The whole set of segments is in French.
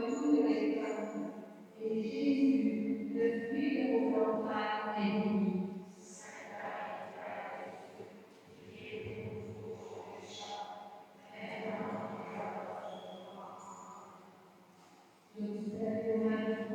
toutes les femmes, et Jésus, le fruit de vos entrailles, est béni.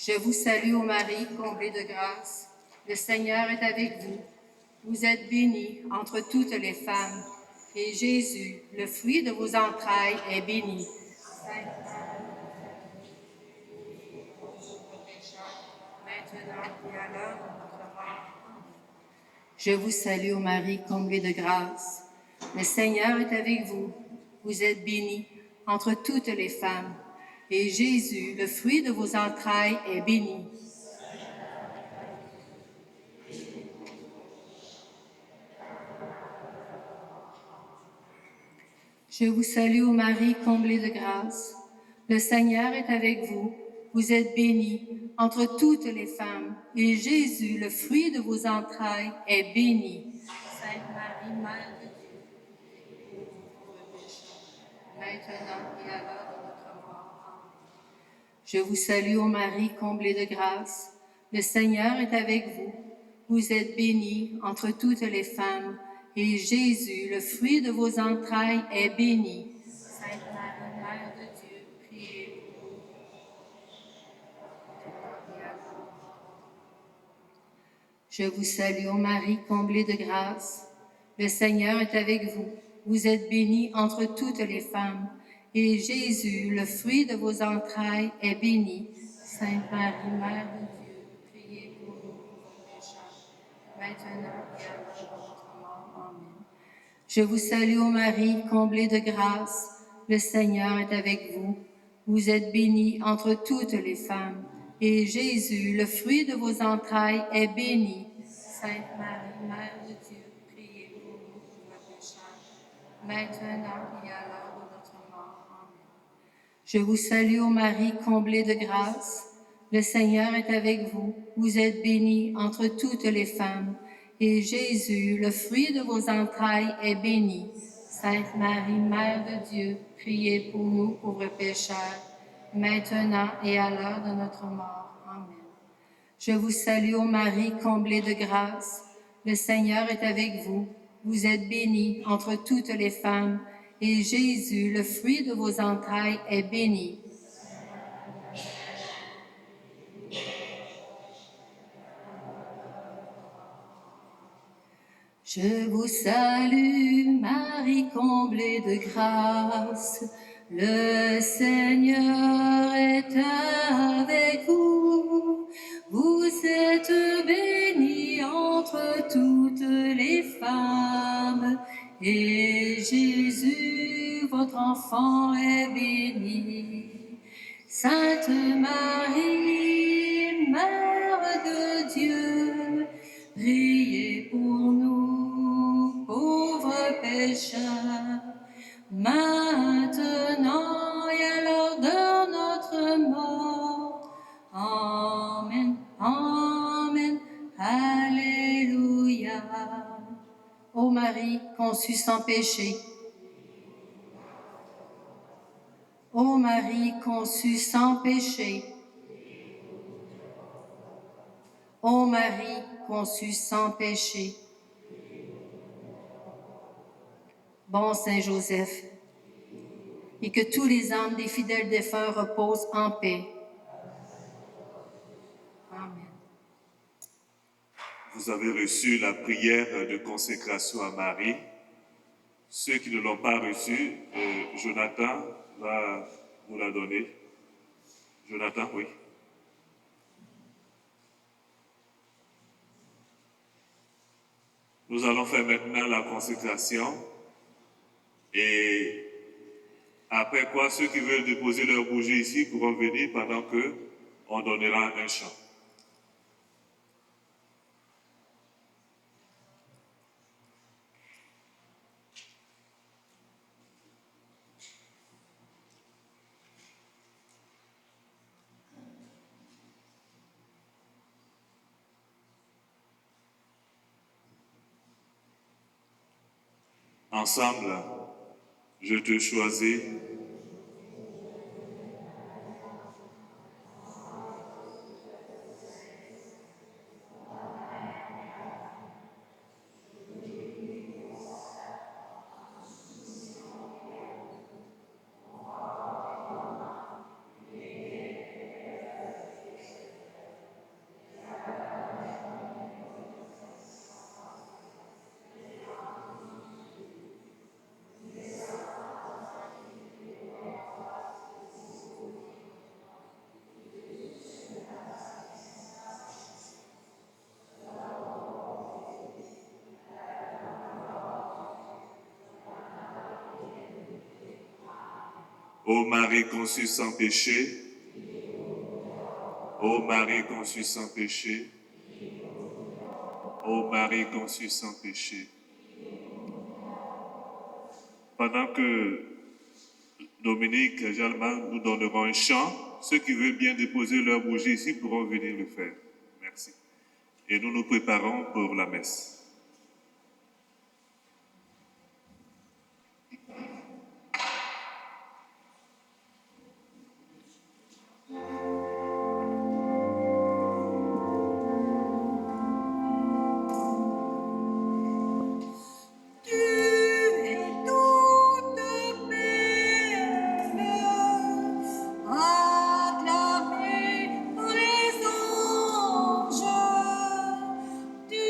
Je vous salue Marie, comblée de grâce, le Seigneur est avec vous. Vous êtes bénie entre toutes les femmes, et Jésus, le Fils de votre mère. Marie, bénie entre toutes les femmes, et Jésus, le Fils de votre mère. Je vous salue, ô Marie, comblée de grâce. Le Seigneur est avec vous. Vous êtes bénie entre toutes les femmes, et Jésus, le fruit de vos entrailles, est béni. Sainte maintenant et à l'heure de notre mort. Je vous salue, ô Marie, comblée de grâce. Le Seigneur est avec vous. Vous êtes bénie entre toutes les femmes, et Jésus, le fruit de vos entrailles, est béni. Je vous salue, ô Marie, comblée de grâce. Le Seigneur est avec vous. Vous êtes bénie entre toutes les femmes, et Jésus, le fruit de vos entrailles, est béni. Sainte Marie, Mère de Dieu, maintenant et à l'heure de notre mort. Je vous salue, ô Marie, comblée de grâce. Le Seigneur est avec vous. Vous êtes bénie entre toutes les femmes, et Jésus, le fruit de vos entrailles, est béni. Sainte Marie, Mère de Dieu, priez pour nous. Je vous salue, ô Marie, comblée de grâce. Le Seigneur est avec vous. Vous êtes bénie entre toutes les femmes, et Jésus, le fruit de vos entrailles, est béni. Sainte Marie, Mère de Dieu, priez pour nous pauvres pécheurs, maintenant et à l'heure de notre mort. Amen. Je vous salue, ô Marie, comblée de grâce. Le Seigneur est avec vous. Vous êtes bénie entre toutes les femmes, et Jésus, le fruit de vos entrailles, est béni. Sainte Marie, Mère de Dieu, priez pour nous pauvres pécheurs, maintenant et à l'heure de notre mort. Amen. Je vous salue, ô Marie, comblée de grâce. Le Seigneur est avec vous. Vous êtes bénie entre toutes les femmes, et Jésus, le fruit de vos entrailles, est béni. Sainte Marie, Mère de Dieu, priez pour nous pauvres pécheurs, maintenant et à l'heure de notre mort. Amen. Je vous salue, ô Marie, comblée de grâce. Le Seigneur est avec vous. Vous êtes bénie entre toutes les femmes, et Jésus, le fruit de vos entrailles, est béni. Je vous salue, Marie, comblée de grâce. Le Seigneur est avec vous. Vous êtes bénie entre toutes les femmes, et Jésus, votre enfant, est béni. Sainte Marie, Mère de Dieu, priez pour nous, pauvres pécheurs, maintenant et à l'heure de notre mort. Amen, Amen, Alléluia. Ô Marie, conçue sans péché, ô Marie, conçue sans péché, ô Marie, conçue sans péché, bon Saint Joseph, et que tous les âmes des fidèles défunts reposent en paix. Amen. Vous avez reçu la prière de consécration à Marie. Ceux qui ne l'ont pas reçue, Jonathan va vous la donner. Jonathan, oui. Nous allons faire maintenant la consécration et après quoi, ceux qui veulent déposer leur bougie ici pourront venir pendant que on donnera un chant. Ensemble, je te choisis. Ô Marie conçue sans péché, ô Marie conçue sans péché, ô Marie conçue sans péché. Pendant que Dominique et Jalman nous donneront un chant, ceux qui veulent bien déposer leur bougie ici pourront venir le faire. Merci. Et nous nous préparons pour la messe. Acclamé par les anges, tu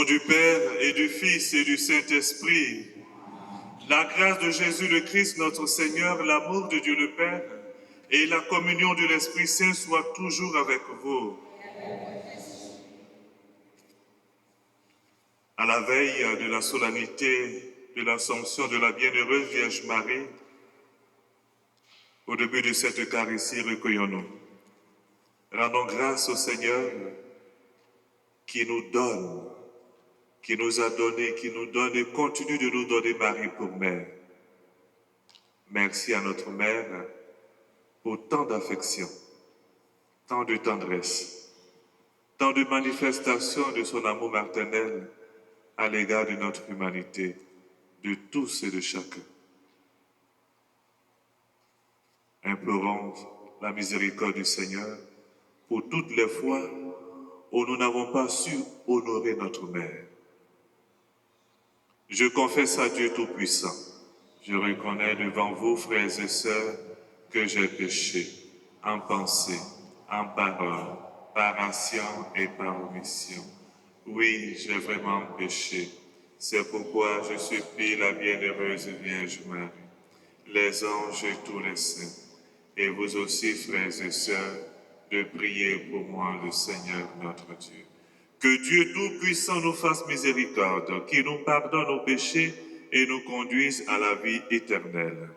nom du Père et du Fils et du Saint-Esprit, la grâce de Jésus le Christ, notre Seigneur, l'amour de Dieu le Père et la communion de l'Esprit Saint soient toujours avec vous. À la veille de la solennité de l'Assomption de la Bienheureuse Vierge Marie, au début de cette Eucharistie, recueillons-nous. Rendons grâce au Seigneur qui nous donne, qui nous a donné, qui nous donne et continue de nous donner Marie pour mère. Merci à notre mère pour tant d'affection, tant de tendresse, tant de manifestations de son amour maternel à l'égard de notre humanité, de tous et de chacun. Implorons la miséricorde du Seigneur pour toutes les fois où nous n'avons pas su honorer notre mère. Je confesse à Dieu Tout-Puissant, je reconnais devant vous, frères et sœurs, que j'ai péché en pensée, en parole, par action et par omission. Oui, j'ai vraiment péché. C'est pourquoi je supplie la bienheureuse Vierge Marie, les anges et tous les saints, et vous aussi, frères et sœurs, de prier pour moi, le Seigneur notre Dieu. Que Dieu Tout-Puissant nous fasse miséricorde, qu'il nous pardonne nos péchés et nous conduise à la vie éternelle.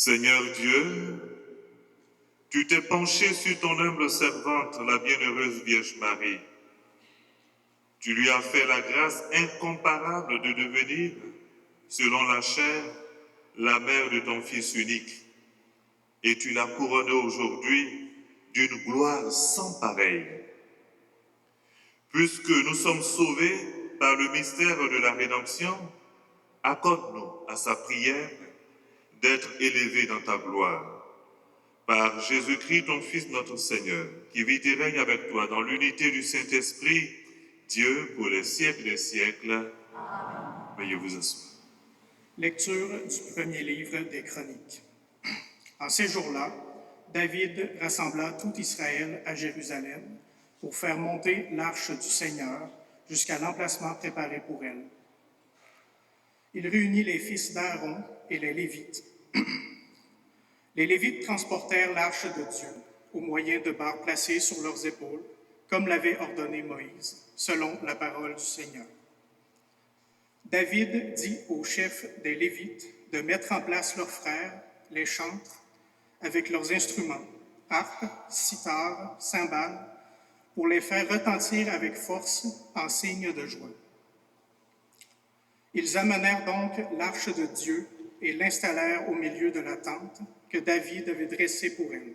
Seigneur Dieu, tu t'es penché sur ton humble servante, la bienheureuse Vierge Marie. Tu lui as fait la grâce incomparable de devenir, selon la chair, la mère de ton Fils unique. Et tu l'as couronnée aujourd'hui d'une gloire sans pareille. Puisque nous sommes sauvés par le mystère de la rédemption, accorde-nous à sa prière d'être élevés dans ta gloire. Par Jésus-Christ, ton Fils, notre Seigneur, qui vit et règne avec toi dans l'unité du Saint-Esprit, Dieu pour les siècles des siècles. Amen. Veuillez vous asseoir. Lecture du premier livre des Chroniques. En ces jours-là, David rassembla tout Israël à Jérusalem pour faire monter l'arche du Seigneur jusqu'à l'emplacement préparé pour elle. Il réunit les fils d'Aaron et les Lévites. Les Lévites transportèrent l'arche de Dieu au moyen de barres placées sur leurs épaules, comme l'avait ordonné Moïse, selon la parole du Seigneur. David dit aux chefs des Lévites de mettre en place leurs frères, les chantres, avec leurs instruments, harpes, cithare, cymbales, pour les faire retentir avec force en signe de joie. Ils amenèrent donc l'arche de Dieu et l'installèrent au milieu de la tente que David avait dressée pour elle.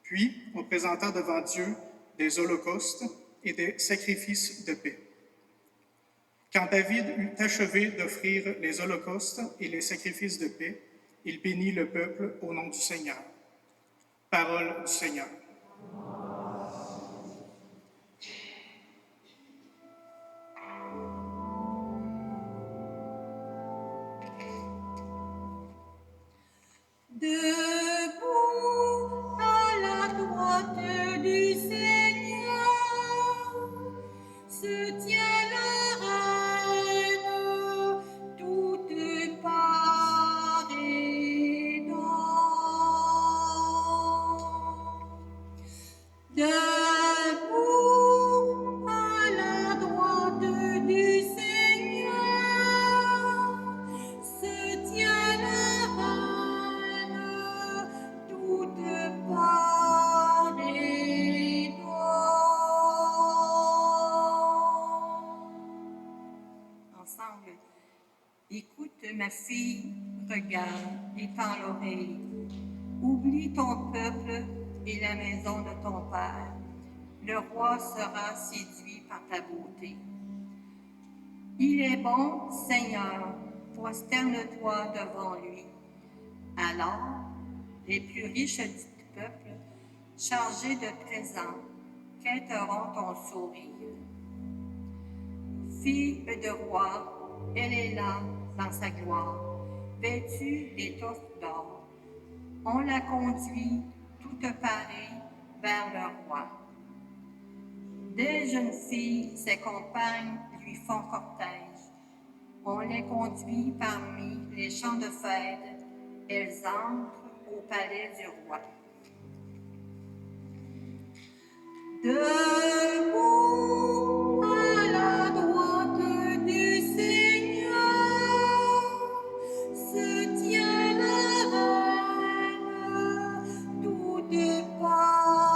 Puis, on présenta devant Dieu des holocaustes et des sacrifices de paix. Quand David eut achevé d'offrir les holocaustes et les sacrifices de paix, il bénit le peuple au nom du Seigneur. Parole du Seigneur. Debout à la droite du Seigneur se tient la reine, toute parée d'or. Debout à la droite du Seigneur se tient la reine, toute parée d'or. Ensemble, écoute ma fille, regarde et tends l'oreille. Oublie ton peuple et la maison de ton père. Le roi sera séduit par ta beauté. Il est bon, Seigneur, prosterne-toi devant lui. Alors, les plus riches du peuple, chargés de présents, quêteront ton sourire. Fille de roi, elle est là dans sa gloire, vêtue d'étoffes d'or. On la conduit toute parée vers le roi. Des jeunes filles, ses compagnes, lui font cortège. On les conduit parmi les champs de fête. Elles entrent au palais du roi. Debout à la droite du Seigneur se tient la reine, toute parée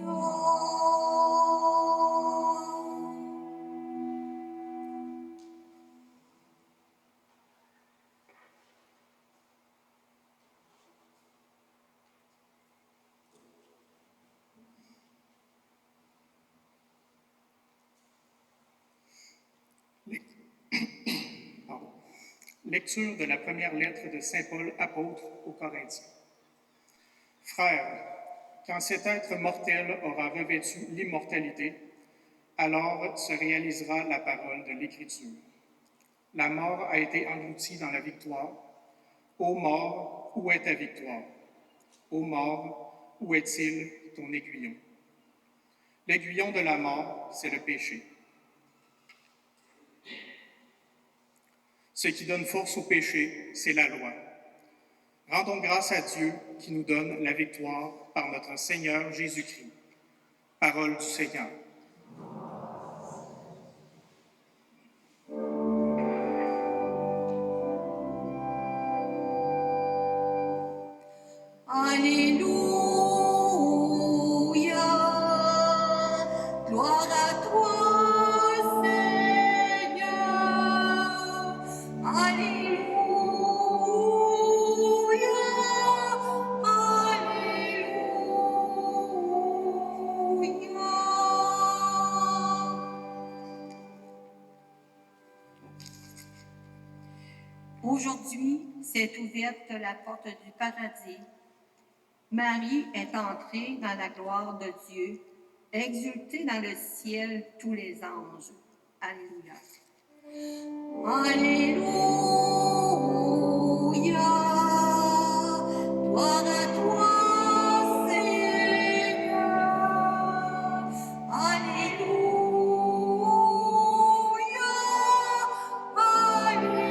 d'or. Lecture de la première lettre de saint Paul apôtre aux Corinthiens. Frères, quand cet être mortel aura revêtu l'immortalité, alors se réalisera la parole de l'Écriture. La mort a été engloutie dans la victoire. Ô mort, où est ta victoire? Ô mort, où est-il ton aiguillon? L'aiguillon de la mort, c'est le péché. Ce qui donne force au péché, c'est la loi. Rendons grâce à Dieu qui nous donne la victoire par notre Seigneur Jésus-Christ. Parole du Seigneur. s'est ouverte la porte du paradis. Marie est entrée dans la gloire de Dieu, exultée dans le ciel tous les anges. Alléluia. Alléluia. Gloire à toi, Seigneur. Alléluia. Alléluia.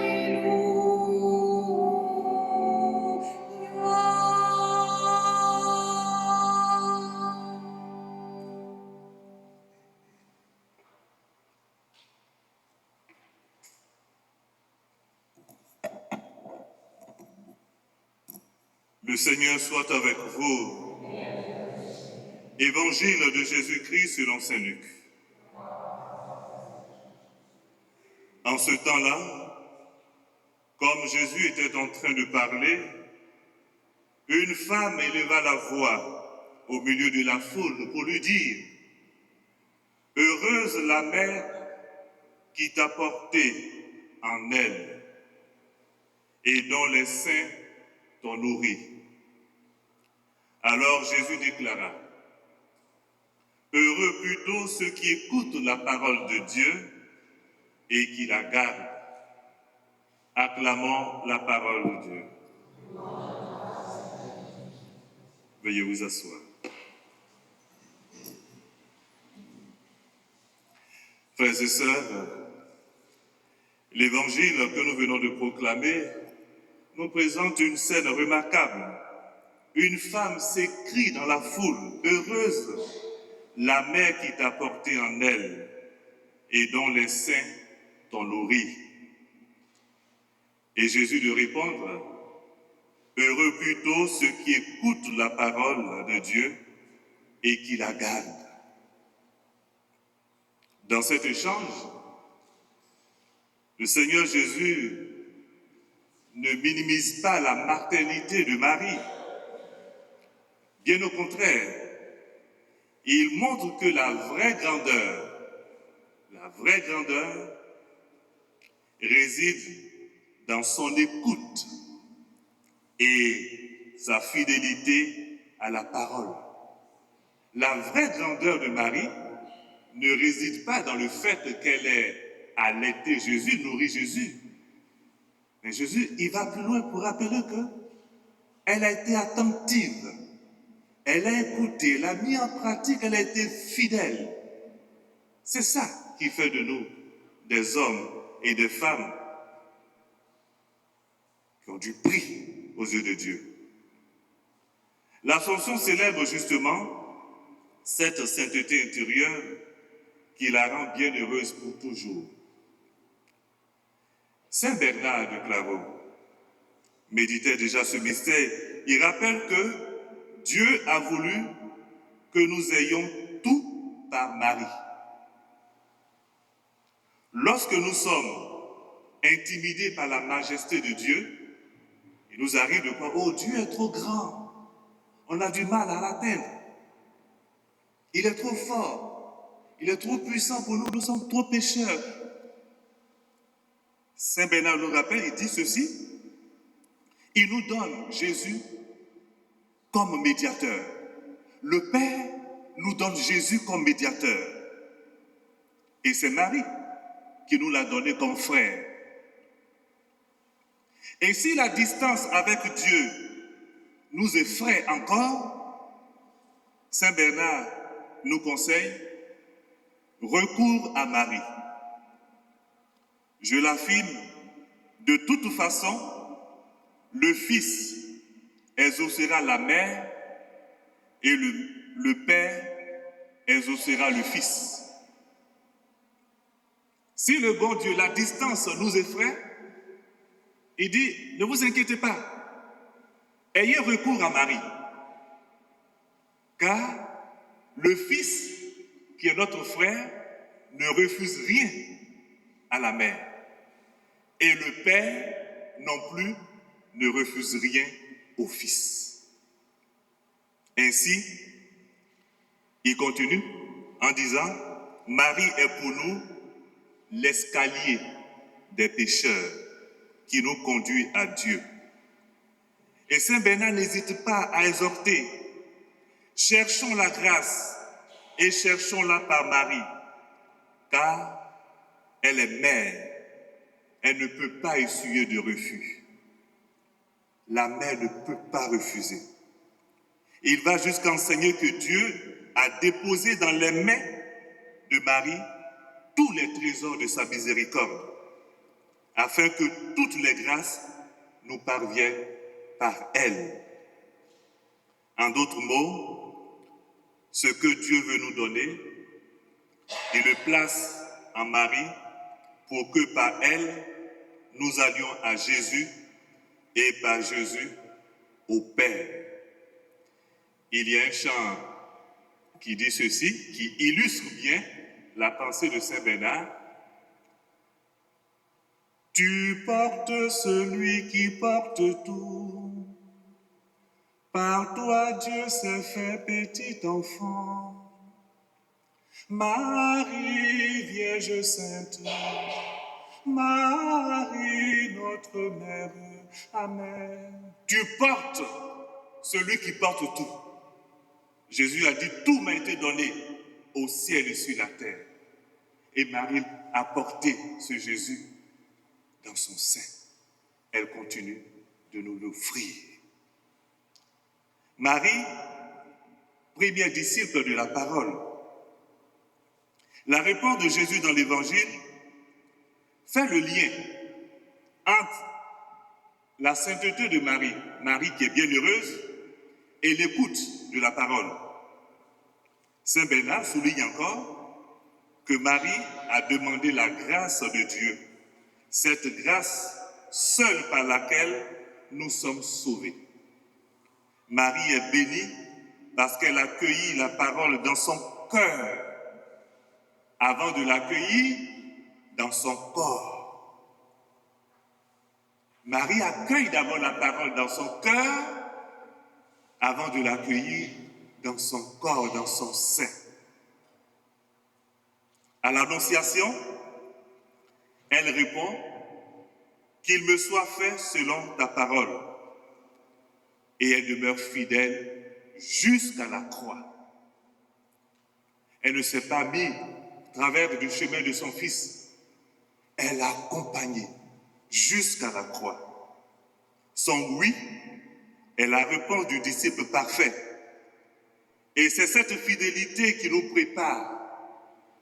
Le Seigneur soit avec vous. Évangile de Jésus-Christ selon saint Luc. En ce temps-là, comme Jésus était en train de parler, une femme éleva la voix au milieu de la foule pour lui dire « Heureuse la mère qui t'a porté en elle et dont les seins t'ont nourri. » Alors Jésus déclara « Heureux plutôt ceux qui écoutent la parole de Dieu et qui la gardent. » Acclamons la parole de Dieu. Veuillez vous asseoir. Frères et sœurs, l'évangile que nous venons de proclamer nous présente une scène remarquable. Une femme s'écrie dans la foule, « Heureuse la mère qui t'a porté en elle et dont les seins t'ont nourri. » Et Jésus de répondre, « Heureux plutôt ceux qui écoutent la parole de Dieu et qui la gardent. » Dans cet échange, le Seigneur Jésus ne minimise pas la maternité de Marie. Bien au contraire, il montre que la vraie grandeur réside dans son écoute et sa fidélité à la parole. La vraie grandeur de Marie ne réside pas dans le fait qu'elle ait allaité Jésus, nourri Jésus. Mais Jésus, il va plus loin pour rappeler qu'elle a été attentive, elle a écouté, elle a mis en pratique, elle a été fidèle. C'est ça qui fait de nous des hommes et des femmes qui ont du prix aux yeux de Dieu. L'Assomption célèbre justement cette sainteté intérieure qui la rend bienheureuse pour toujours. Saint Bernard de Clairvaux méditait déjà ce mystère. Il rappelle que Dieu a voulu que nous ayons tout par Marie. Lorsque nous sommes intimidés par la majesté de Dieu, il nous arrive de croire, oh, Dieu est trop grand, on a du mal à l'atteindre. Il est trop fort, il est trop puissant pour nous, nous sommes trop pécheurs. Saint Bernard nous rappelle, il dit ceci, il nous donne Jésus comme médiateur. Le Père nous donne Jésus comme médiateur. Et c'est Marie qui nous l'a donné comme frère. Et si la distance avec Dieu nous effraie encore, Saint Bernard nous conseille recours à Marie. Je l'affirme, de toute façon, le Fils exaucera la mère et le Père exaucera le Fils. Si le bon Dieu, la distance nous effraie, il dit, ne vous inquiétez pas, ayez recours à Marie, car le Fils, qui est notre frère, ne refuse rien à la mère, et le Père non plus ne refuse rien au Fils. Ainsi, il continue en disant, Marie est pour nous l'escalier des pécheurs qui nous conduit à Dieu. Et Saint Bernard n'hésite pas à exhorter. Cherchons la grâce et cherchons-la par Marie, car elle est mère. Elle ne peut pas essuyer de refus. La mère ne peut pas refuser. Il va jusqu'à enseigner que Dieu a déposé dans les mains de Marie tous les trésors de sa miséricorde, afin que toutes les grâces nous parviennent par elle. En d'autres mots, ce que Dieu veut nous donner, il le place en Marie pour que par elle, nous allions à Jésus et par Jésus au Père. Il y a un chant qui dit ceci, qui illustre bien la pensée de Saint Bernard. Tu portes celui qui porte tout. Par toi, Dieu s'est fait petit enfant. Marie, Vierge Sainte, Marie, notre Mère, Amen. Tu portes celui qui porte tout. Jésus a dit, tout m'a été donné au ciel et sur la terre. Et Marie a porté ce Jésus dans son sein. Elle continue de nous l'offrir. Marie, première disciple de la parole. La réponse de Jésus dans l'Évangile fait le lien entre la sainteté de Marie, Marie qui est bienheureuse, et l'écoute de la parole. Saint Bernard souligne encore que Marie a demandé la grâce de Dieu, cette grâce seule par laquelle nous sommes sauvés. Marie est bénie parce qu'elle accueillit la parole dans son cœur avant de l'accueillir dans son corps. Marie accueille d'abord la parole dans son cœur avant de l'accueillir dans son corps, dans son sein. À l'Annonciation, elle répond « Qu'il me soit fait selon ta parole ». Et elle demeure fidèle jusqu'à la croix. Elle ne s'est pas mise à travers du chemin de son fils. Elle l'a accompagné jusqu'à la croix. Son oui est la réponse du disciple parfait. Et c'est cette fidélité qui nous prépare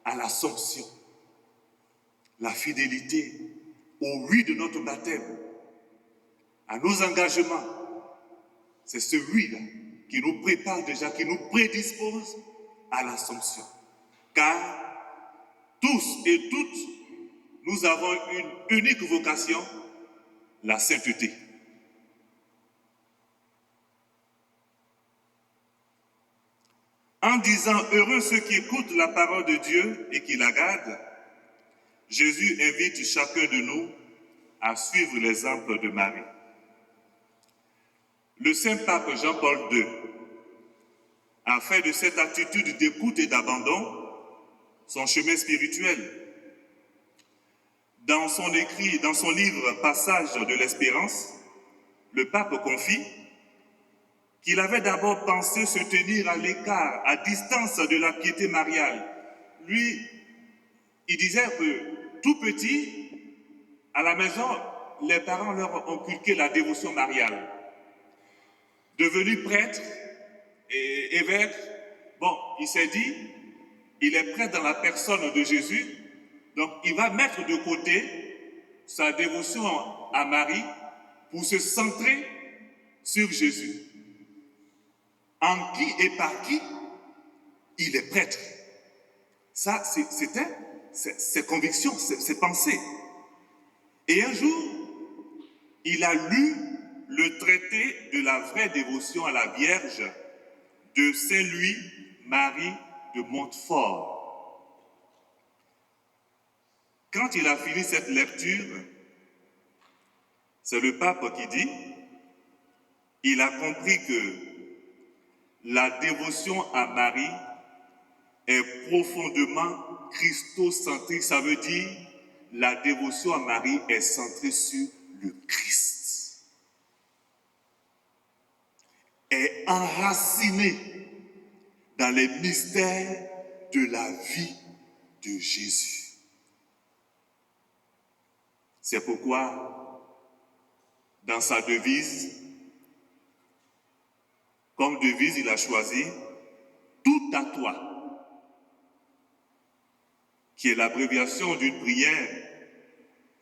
à l'Assomption. La fidélité au oui de notre baptême, à nos engagements. C'est ce oui-là qui nous prépare déjà, qui nous prédispose à l'Assomption. Car tous et toutes, nous avons une unique vocation, la sainteté. En disant « Heureux ceux qui écoutent la parole de Dieu et qui la gardent », Jésus invite chacun de nous à suivre l'exemple de Marie. Le saint pape Jean-Paul II a fait de cette attitude d'écoute et d'abandon son chemin spirituel. Dans son écrit, dans son livre « Passage de l'espérance », le pape confie qu'il avait d'abord pensé se tenir à l'écart, à distance de la piété mariale. Lui, il disait que tout petit, à la maison, les parents leur ont inculqué la dévotion mariale. Devenu prêtre et évêque, bon, il s'est dit, il est prêtre dans la personne de Jésus, donc il va mettre de côté sa dévotion à Marie pour se centrer sur Jésus. En qui et par qui il est prêtre. Ça, c'était ses convictions, ses pensées. Et un jour, il a lu le traité de la vraie dévotion à la Vierge de Saint-Louis Marie de Montfort. Quand il a fini cette lecture, c'est le pape qui dit, il a compris que la dévotion à Marie est profondément christocentrique. Ça veut dire la dévotion à Marie est centrée sur le Christ. est enraciné dans les mystères de la vie de Jésus. C'est pourquoi, dans sa devise, comme devise, il a choisi « Tout à toi », qui est l'abréviation d'une prière.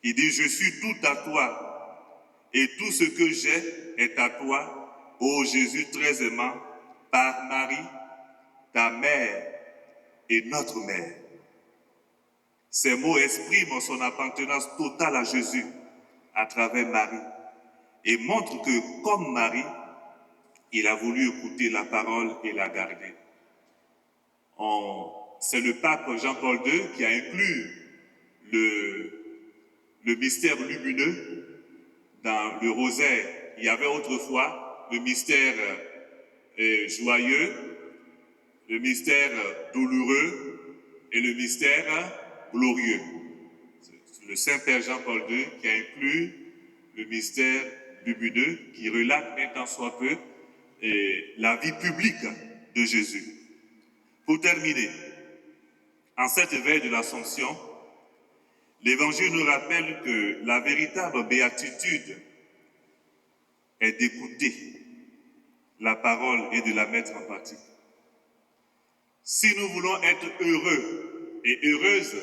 Il dit « Je suis tout à toi, et tout ce que j'ai est à toi, ô Jésus très aimant, par Marie, ta mère et notre mère. » Ces mots expriment son appartenance totale à Jésus à travers Marie et montrent que, comme Marie, il a voulu écouter la parole et la garder. C'est le pape Jean-Paul II qui a inclus le mystère lumineux dans le rosaire. Il y avait autrefois le mystère joyeux, le mystère douloureux et le mystère glorieux. C'est le Saint-Père Jean-Paul II qui a inclus le mystère lumineux qui relate un tant soit peu la vie publique de Jésus. Pour terminer, en cette veille de l'Assomption, l'Évangile nous rappelle que la véritable béatitude est d'écouter la parole et de la mettre en pratique. Si nous voulons être heureux et heureuses,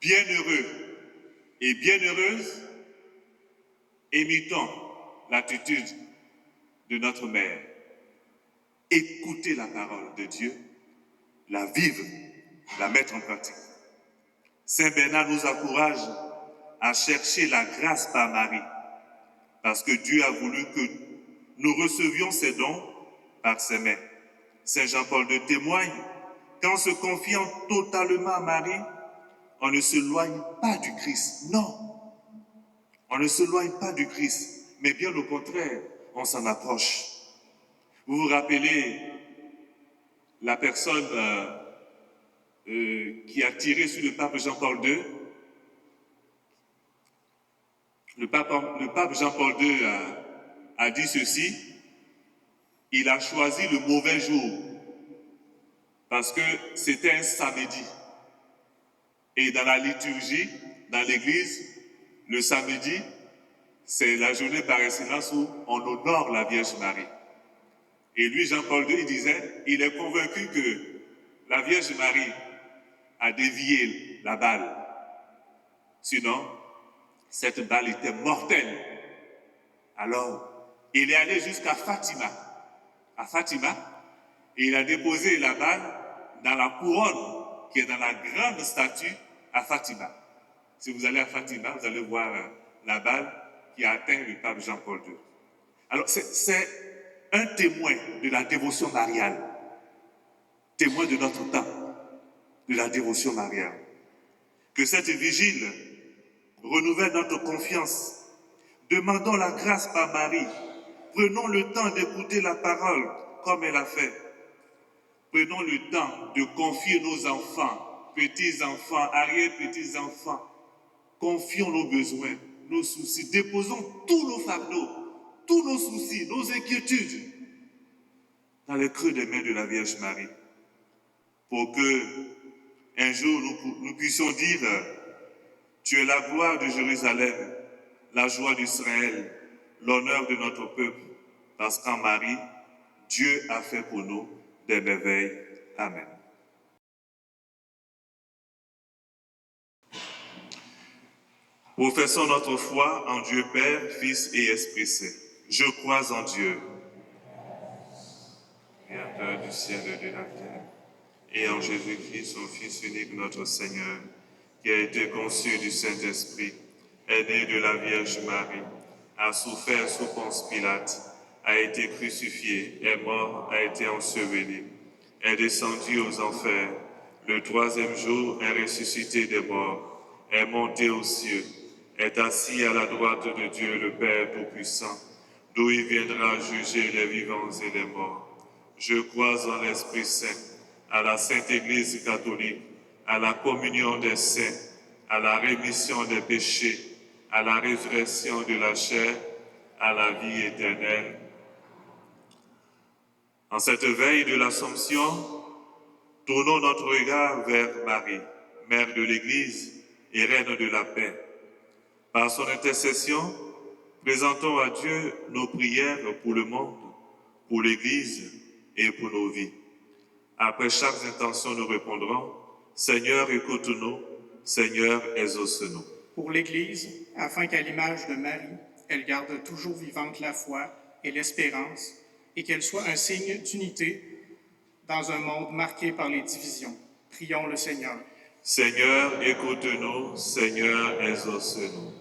bienheureux et bienheureuses, imitons l'attitude de notre mère. Écouter la parole de Dieu, la vivre, la mettre en pratique. Saint Bernard nous encourage à chercher la grâce par Marie, parce que Dieu a voulu que nous recevions ses dons par ses mains. Saint Jean-Paul II témoigne qu'en se confiant totalement à Marie, on ne s'éloigne pas du Christ. Non, on ne s'éloigne pas du Christ, mais bien au contraire, on s'en approche. Vous vous rappelez la personne qui a tiré sur le pape Jean-Paul II? Le pape Jean-Paul II a dit ceci: il a choisi le mauvais jour parce que c'était un samedi. Et dans la liturgie, dans l'église, le samedi, c'est la journée par excellence où on honore la Vierge Marie. Et lui, Jean-Paul II, il disait, il est convaincu que la Vierge Marie a dévié la balle. Sinon, cette balle était mortelle. Alors, il est allé jusqu'à Fatima. À Fatima, et il a déposé la balle dans la couronne qui est dans la grande statue à Fatima. Si vous allez à Fatima, vous allez voir la balle qui a atteint le pape Jean-Paul II. Alors, c'est un témoin de la dévotion mariale, témoin de notre temps, de la dévotion mariale. Que cette vigile renouvelle notre confiance. Demandons la grâce par Marie. Prenons le temps d'écouter la parole comme elle a fait. Prenons le temps de confier nos enfants, petits-enfants, arrière-petits-enfants. Confions nos besoins, nos soucis. Déposons tous nos fardeaux, tous nos soucis, nos inquiétudes dans les creux des mains de la Vierge Marie. Pour que un jour nous puissions dire: tu es la gloire de Jérusalem, la joie d'Israël, l'honneur de notre peuple, parce qu'en Marie, Dieu a fait pour nous des merveilles. Amen. Professons notre foi en Dieu Père, Fils et Esprit Saint. Je crois en Dieu, Créateur du ciel et de la terre, et en Jésus-Christ, son Fils unique, notre Seigneur, qui a été conçu du Saint-Esprit, est né de la Vierge Marie, a souffert sous Ponce Pilate, a été crucifié, est mort, a été enseveli, est descendu aux enfers, le troisième jour est ressuscité des morts, est monté aux cieux, est assis à la droite de Dieu le Père Tout-Puissant, d'où il viendra juger les vivants et les morts. Je crois en l'Esprit Saint, à la Sainte Église catholique, à la communion des saints, à la rémission des péchés, à la résurrection de la chair, à la vie éternelle. En cette veille de l'Assomption, tournons notre regard vers Marie, Mère de l'Église et Reine de la paix. Par son intercession, présentons à Dieu nos prières pour le monde, pour l'Église et pour nos vies. Après chaque intention, nous répondrons « Seigneur, écoute-nous, Seigneur, exauce-nous ». Pour l'Église, afin qu'à l'image de Marie, elle garde toujours vivante la foi et l'espérance, et qu'elle soit un signe d'unité dans un monde marqué par les divisions. Prions le Seigneur. Seigneur, écoute-nous, Seigneur, exauce-nous.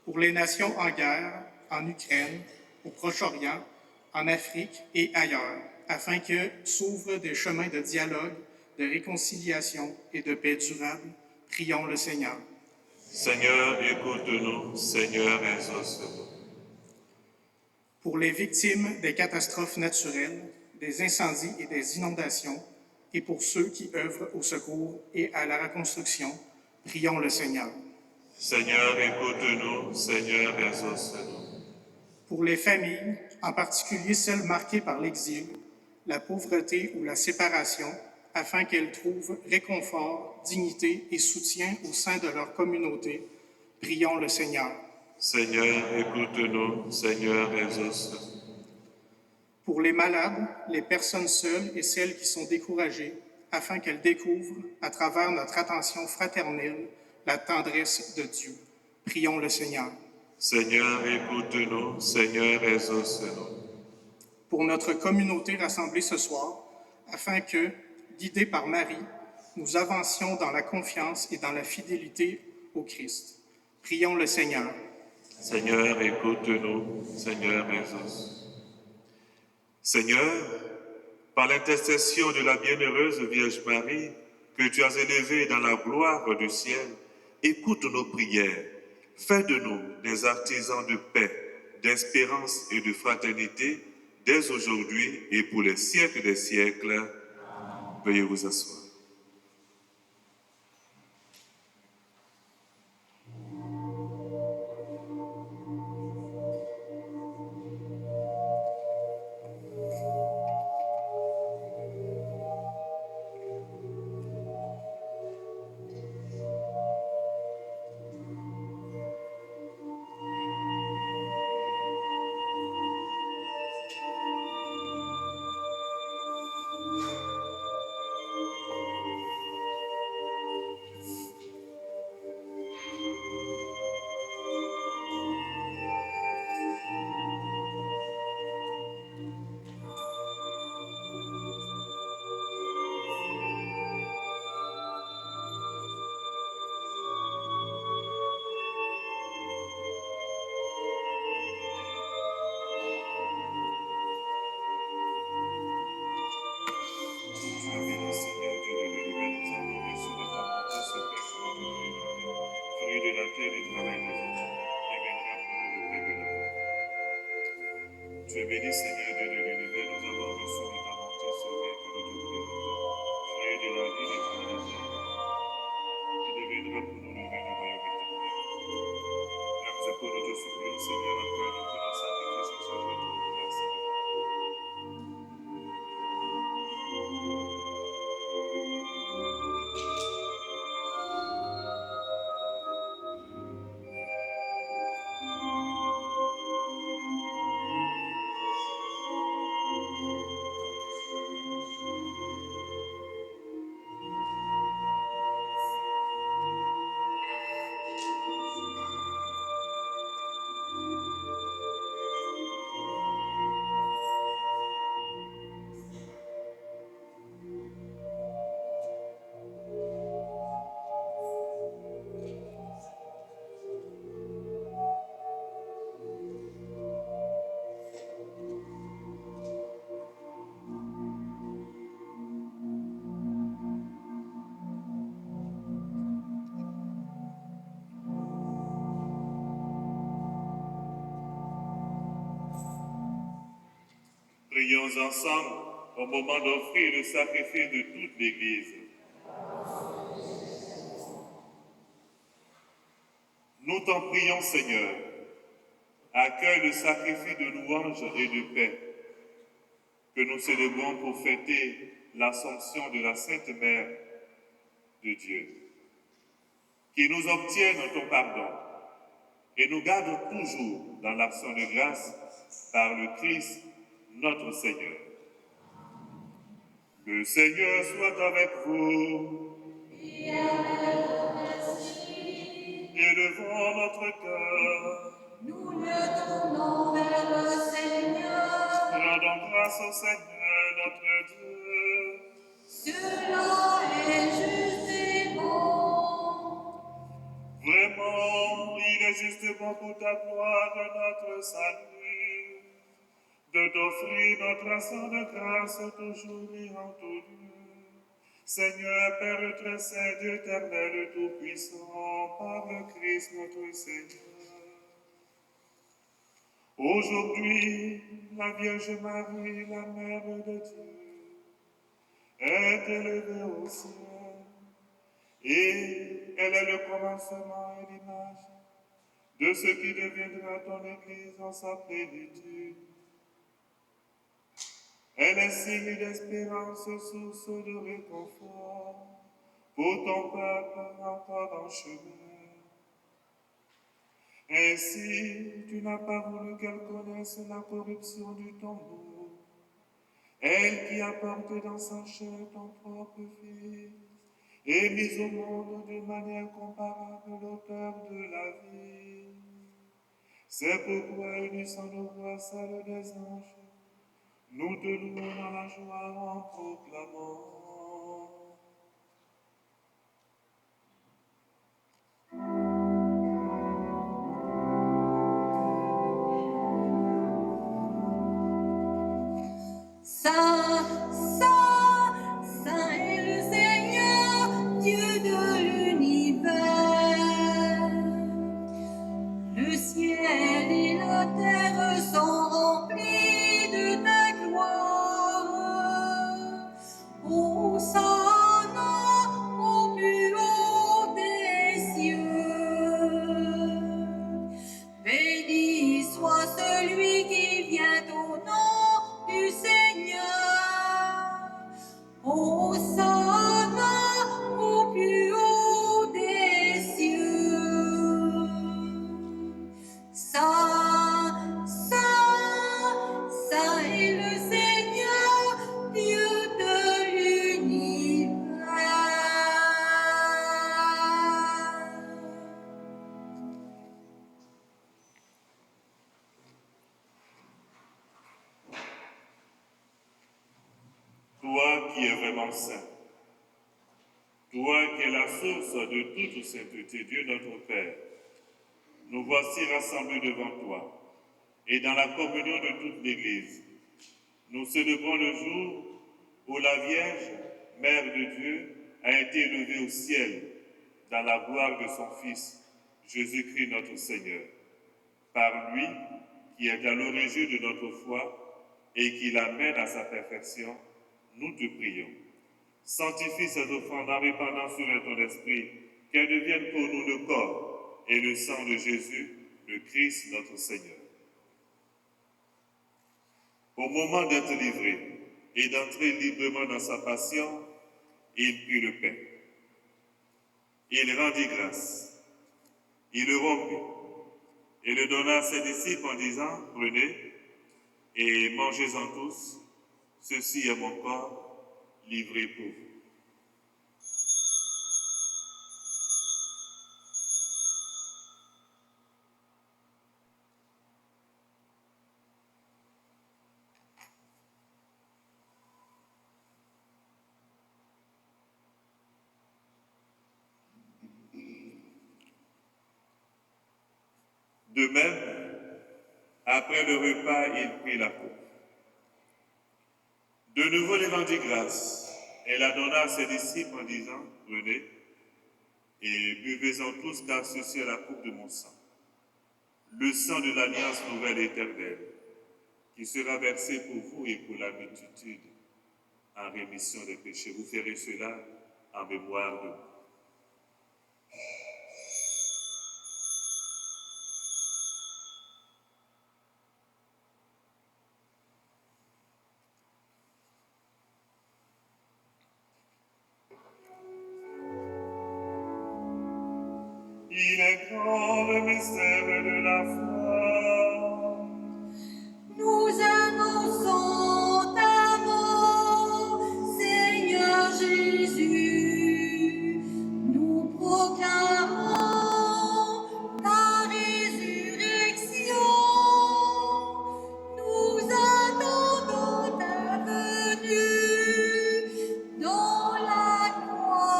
Pour les nations en guerre, en Ukraine, au Proche-Orient, en Afrique et ailleurs, afin que s'ouvrent des chemins de dialogue, de réconciliation et de paix durable, prions le Seigneur. Seigneur, écoute-nous, Seigneur, exauce-nous. Pour les victimes des catastrophes naturelles, des incendies et des inondations, et pour ceux qui œuvrent au secours et à la reconstruction, prions le Seigneur. Seigneur, écoute-nous, Seigneur, exauce-nous. Pour les familles, en particulier celles marquées par l'exil, la pauvreté ou la séparation, afin qu'elles trouvent réconfort, dignité et soutien au sein de leur communauté, prions le Seigneur. Seigneur, écoute-nous, Seigneur, exauce-nous. Pour les malades, les personnes seules et celles qui sont découragées, afin qu'elles découvrent, à travers notre attention fraternelle, la tendresse de Dieu. Prions le Seigneur. Seigneur, écoute-nous, Seigneur, exauce-nous. Pour notre communauté rassemblée ce soir, afin que, guidés par Marie, nous avancions dans la confiance et dans la fidélité au Christ. Prions le Seigneur. Seigneur, écoute-nous, Seigneur, exauce. Seigneur, par l'intercession de la bienheureuse Vierge Marie, que tu as élevée dans la gloire du ciel, écoute nos prières. Fais de nous des artisans de paix, d'espérance et de fraternité, dès aujourd'hui et pour les siècles des siècles. Veuillez vous asseoir. Tu es béni, Seigneur Dieu de l'univers, nous avons reçu de ta bonté ce vin que nous te présentons, fruit de la vie éternelle, qui deviendra pour nous le vin du royaume éternel. Même pour nous te supplions, Seigneur, après nous que nos sacrifices soient retournés grâce à Dieu. Prions ensemble au moment d'offrir le sacrifice de toute l'Église. Nous t'en prions, Seigneur, accueille le sacrifice de louange et de paix. que nous célébrons pour fêter l'Assomption de la Sainte Mère de Dieu, qui nous obtienne ton pardon et nous garde toujours dans l'action de grâce par le Christ notre Seigneur. Le Seigneur soit avec vous. Élevons notre cœur. Nous le tournons vers le Seigneur. Rendons grâce au Seigneur notre Dieu. Cela est juste et bon. Vraiment, il est juste bon pour ta gloire de notre salut, de t'offrir notre action de grâce toujours et en tout lieu. Seigneur, Père très saint, Dieu éternel, tout-puissant, par le Christ notre Seigneur. Aujourd'hui, la Vierge Marie, la Mère de Dieu, est élevée au ciel, et elle est le commencement et l'image de ce qui deviendra ton Église en sa plénitude. Elle est signe d'espérance, source de réconfort pour ton peuple encore en chemin. Ainsi, tu n'as pas voulu qu'elle connaisse la corruption du tombeau, elle qui a porté dans sa chair ton propre Fils et mis au monde de manière comparable l'auteur de la vie. C'est pourquoi, unissant nos voix celles des anges, nous te louons dans la joie en proclamant. Saint, Saint, Saint est le Seigneur, Dieu de l'univers. Le ciel et la terre sont remplis de ta gloire. Hosanna au plus haut des cieux. Béni soit celui qui vient au nom du Seigneur. Hosanna au plus haut des cieux. Saint, Saint, Saint est le Seigneur, Dieu de l'univers. Toi qui es vraiment saint, toi qui es la source de toute sainteté, Dieu notre Père, nous voici rassemblés devant toi et dans la communion de toute l'Église. Nous célébrons le jour où la Vierge, Mère de Dieu, a été élevée au ciel dans la gloire de son Fils, Jésus-Christ notre Seigneur. Par lui, qui est à l'origine de notre foi et qui l'amène à sa perfection, nous te prions. Sanctifie cette offrande en répandant sur elle ton esprit, qu'elle devienne pour nous le corps et le sang de Jésus, le Christ notre Seigneur. Au moment d'être livré et d'entrer librement dans sa passion, il prit le pain. Il rendit grâce. Il le rompit et le donna à ses disciples en disant, prenez et mangez-en tous, ceci est mon corps livré pour vous. De même, après le repas, il prit la coupe. De nouveau, il rendit grâce et la donna à ses disciples en disant, prenez et buvez-en tous, car ceci est la coupe de mon sang, le sang de l'alliance nouvelle et éternelle, qui sera versé pour vous et pour la multitude en rémission des péchés. Vous ferez cela en mémoire de moi. Il est grand le mystère de la foi. Nous annonçons ta mort, Seigneur Jésus. Nous proclamons ta résurrection. Nous attendons ta venue dans la gloire.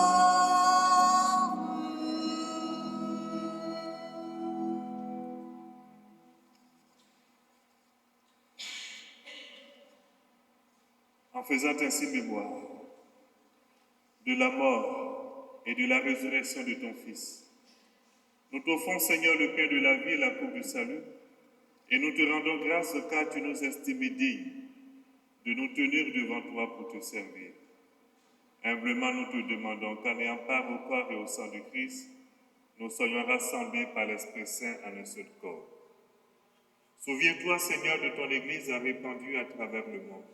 En faisant ainsi mémoire de la mort et de la résurrection de ton Fils, nous t'offrons, Seigneur, le pain de la vie et la coupe du salut, et nous te rendons grâce car tu nous estimes dignes de nous tenir devant toi pour te servir. Humblement, nous te demandons qu'en ayant part au corps et au sang du Christ, nous soyons rassemblés par l'Esprit Saint en un seul corps. Souviens-toi, Seigneur, de ton Église répandue à travers le monde.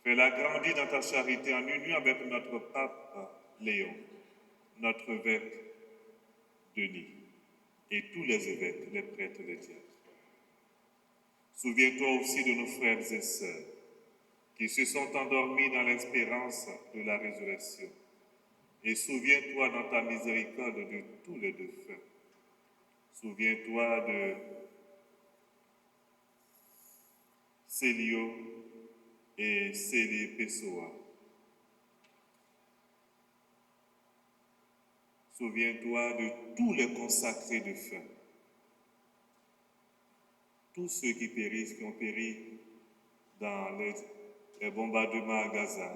Fais-la grandir dans ta charité en union avec notre pape Léon, notre évêque Denis et tous les évêques, les prêtres, les diacres. Souviens-toi aussi de nos frères et sœurs qui se sont endormis dans l'espérance de la résurrection. Et souviens-toi dans ta miséricorde de tous les défunts. Souviens-toi de Célio et Célie Pessoa. Souviens-toi de tous les consacrés de feu, tous ceux qui périssent, qui ont péri dans les bombardements à Gaza,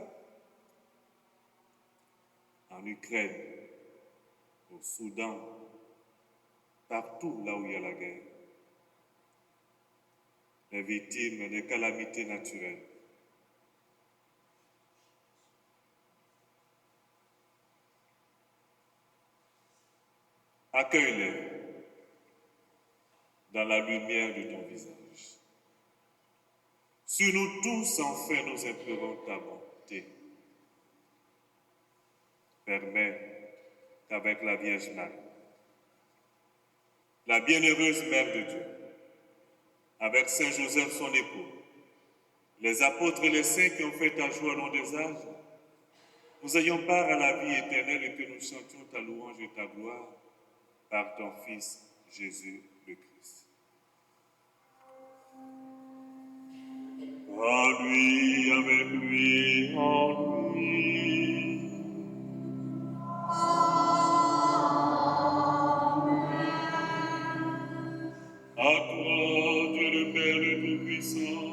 en Ukraine, au Soudan, partout là où il y a la guerre, les victimes des calamités naturelles. Accueille-les dans la lumière de ton visage. Sur nous tous, enfin, nous implorons ta bonté. Permets qu'avec la Vierge Marie, la bienheureuse Mère de Dieu, avec Saint Joseph son époux, les apôtres et les saints qui ont fait ta joie au long des âges, nous ayons part à la vie éternelle et que nous chantions ta louange et ta gloire par ton Fils Jésus le Christ. En lui, avec lui, en lui. À toi, Dieu le Père le Tout-Puissant,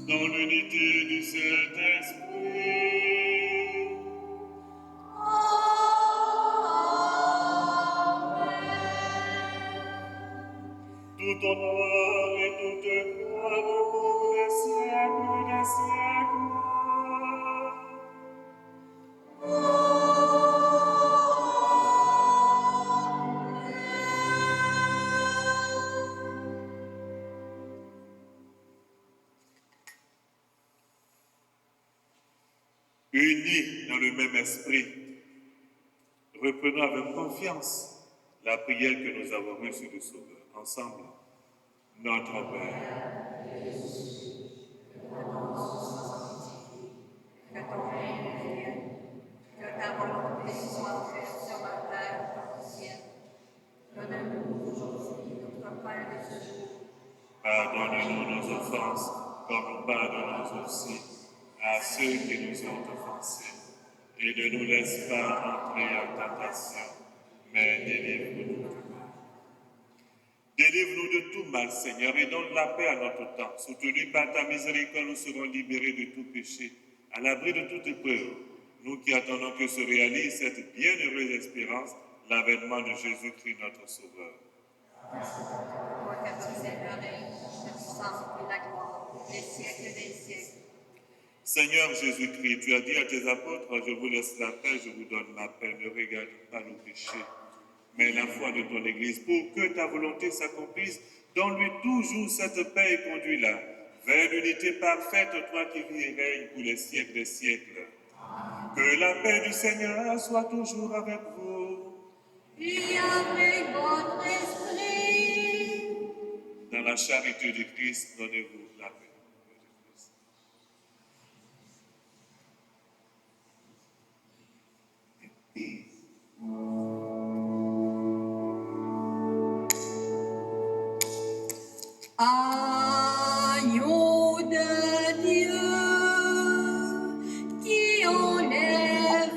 dans l'unité du Saint-Esprit. Tout honneur et toute gloire pour les siècles des siècles. Unis dans le même esprit, reprenons avec confiance la prière que nous avons reçue du Sauveur. Ensemble, notre Père. Que ton règne vienne, que ta volonté soit faite sur la terre comme au ciel. Donne-nous aujourd'hui notre pain de ce jour. Pardonne-nous nos offenses, comme nous pardonnons aussi à ceux qui nous ont offensés. Et ne nous laisse pas entrer en tentation, mais délivre-nous du mal. Délivre-nous de tout mal, Seigneur, et donne la paix à notre temps. Soutenus par ta miséricorde, nous serons libérés de tout péché, à l'abri de toute épreuve. Nous qui attendons que se réalise cette bienheureuse espérance, l'avènement de Jésus-Christ, notre Sauveur. Toi qui possèdes le règne, la puissance et la gloire, des siècles des siècles. Seigneur Jésus-Christ, tu as dit à tes apôtres, je vous laisse la paix, je vous donne ma paix, ne regarde pas nos péchés, mais la foi de ton Église, pour que ta volonté s'accomplisse. Donne-lui toujours cette paix et conduis-la vers l'unité parfaite, toi qui vis et règnes pour les siècles des siècles. Que la paix du Seigneur soit toujours avec vous. Et avec la charité de Christ, donnez-vous la paix. Agneau de Dieu, qui enlève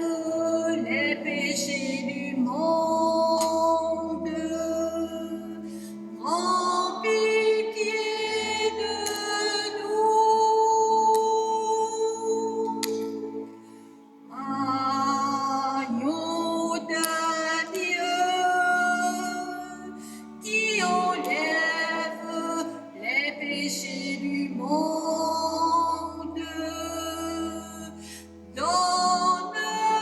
les péchés du monde, prends pitié de nous. Agneau de Dieu, qui enlève les péchés du monde, donne-nous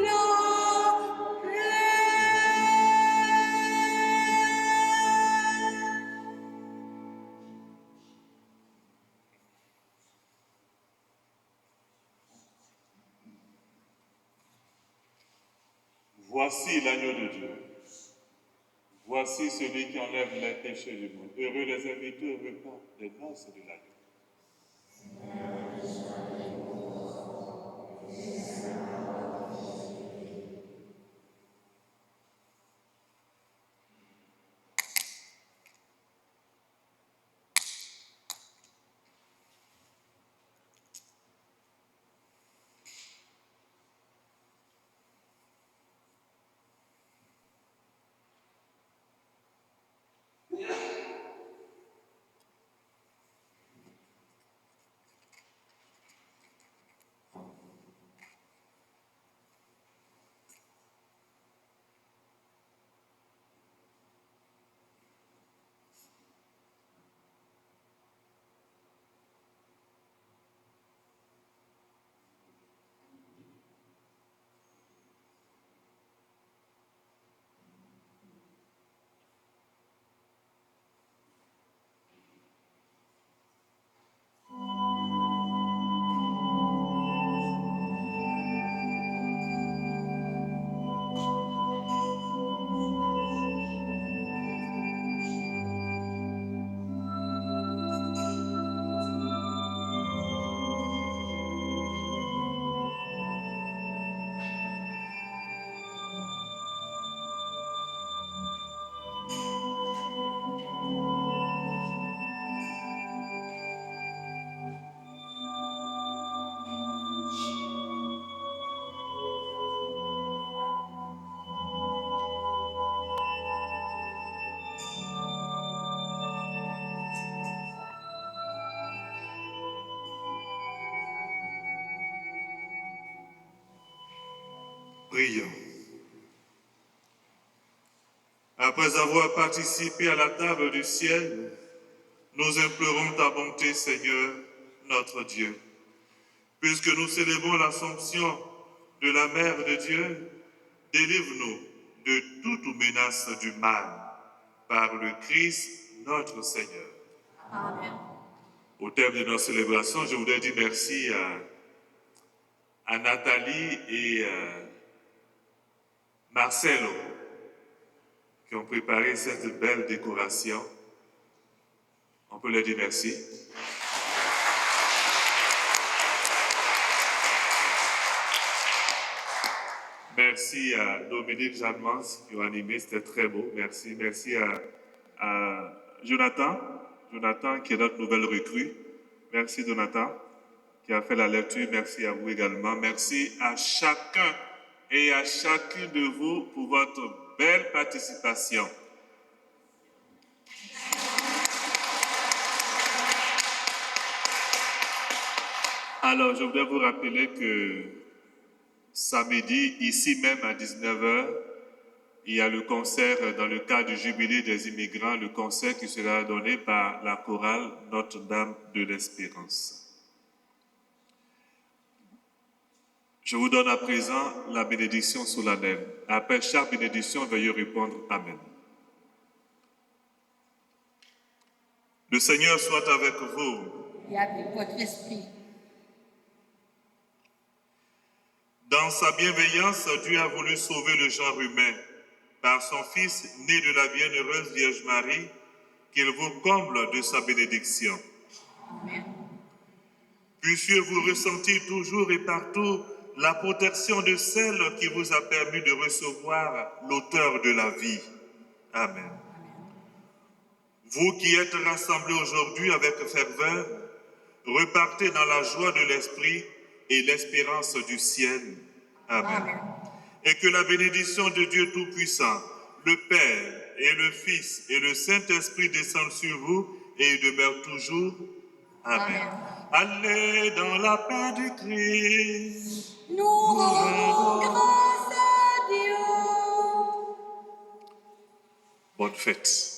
la paix. Voici l'agneau de Dieu. Voici celui qui enlève les péchés du monde. Heureux les invités au repas des noces de l'agneau. Prions. Après avoir participé à la table du ciel, nous implorons ta bonté, Seigneur, notre Dieu. Puisque nous célébrons l'Assomption de la Mère de Dieu, délivre-nous de toute menace du mal par le Christ, notre Seigneur. Amen. Au terme de notre célébration, je voudrais dire merci à Nathalie et Marcelo qui ont préparé cette belle décoration. On peut leur dire merci. Merci à Dominique Jeannemans qui ont animé, c'était très beau. Merci. Merci à Jonathan qui est notre nouvelle recrue. Merci Jonathan qui a fait la lecture. Merci à vous également. Merci à chacun et à chacune de vous pour votre belle participation. Alors, je voudrais vous rappeler que samedi, ici même à 19h, il y a le concert dans le cadre du Jubilé des immigrants, le concert qui sera donné par la chorale Notre-Dame de l'Espérance. Je vous donne à présent la bénédiction solennelle. Après chaque bénédiction, veuillez répondre Amen. Le Seigneur soit avec vous. Et avec votre esprit. Dans sa bienveillance, Dieu a voulu sauver le genre humain par son Fils né de la bienheureuse Vierge Marie qu'il vous comble de sa bénédiction. Amen. Puissiez-vous ressentir toujours et partout la protection de celle qui vous a permis de recevoir l'auteur de la vie. Amen. Vous qui êtes rassemblés aujourd'hui avec ferveur, repartez dans la joie de l'Esprit et l'espérance du ciel. Amen. Amen. Et que la bénédiction de Dieu Tout-Puissant, le Père et le Fils et le Saint-Esprit descendent sur vous et demeurent toujours. Amen. Allez dans la paix du Christ. Nous rendons grâce à Dieu. Bonne fête.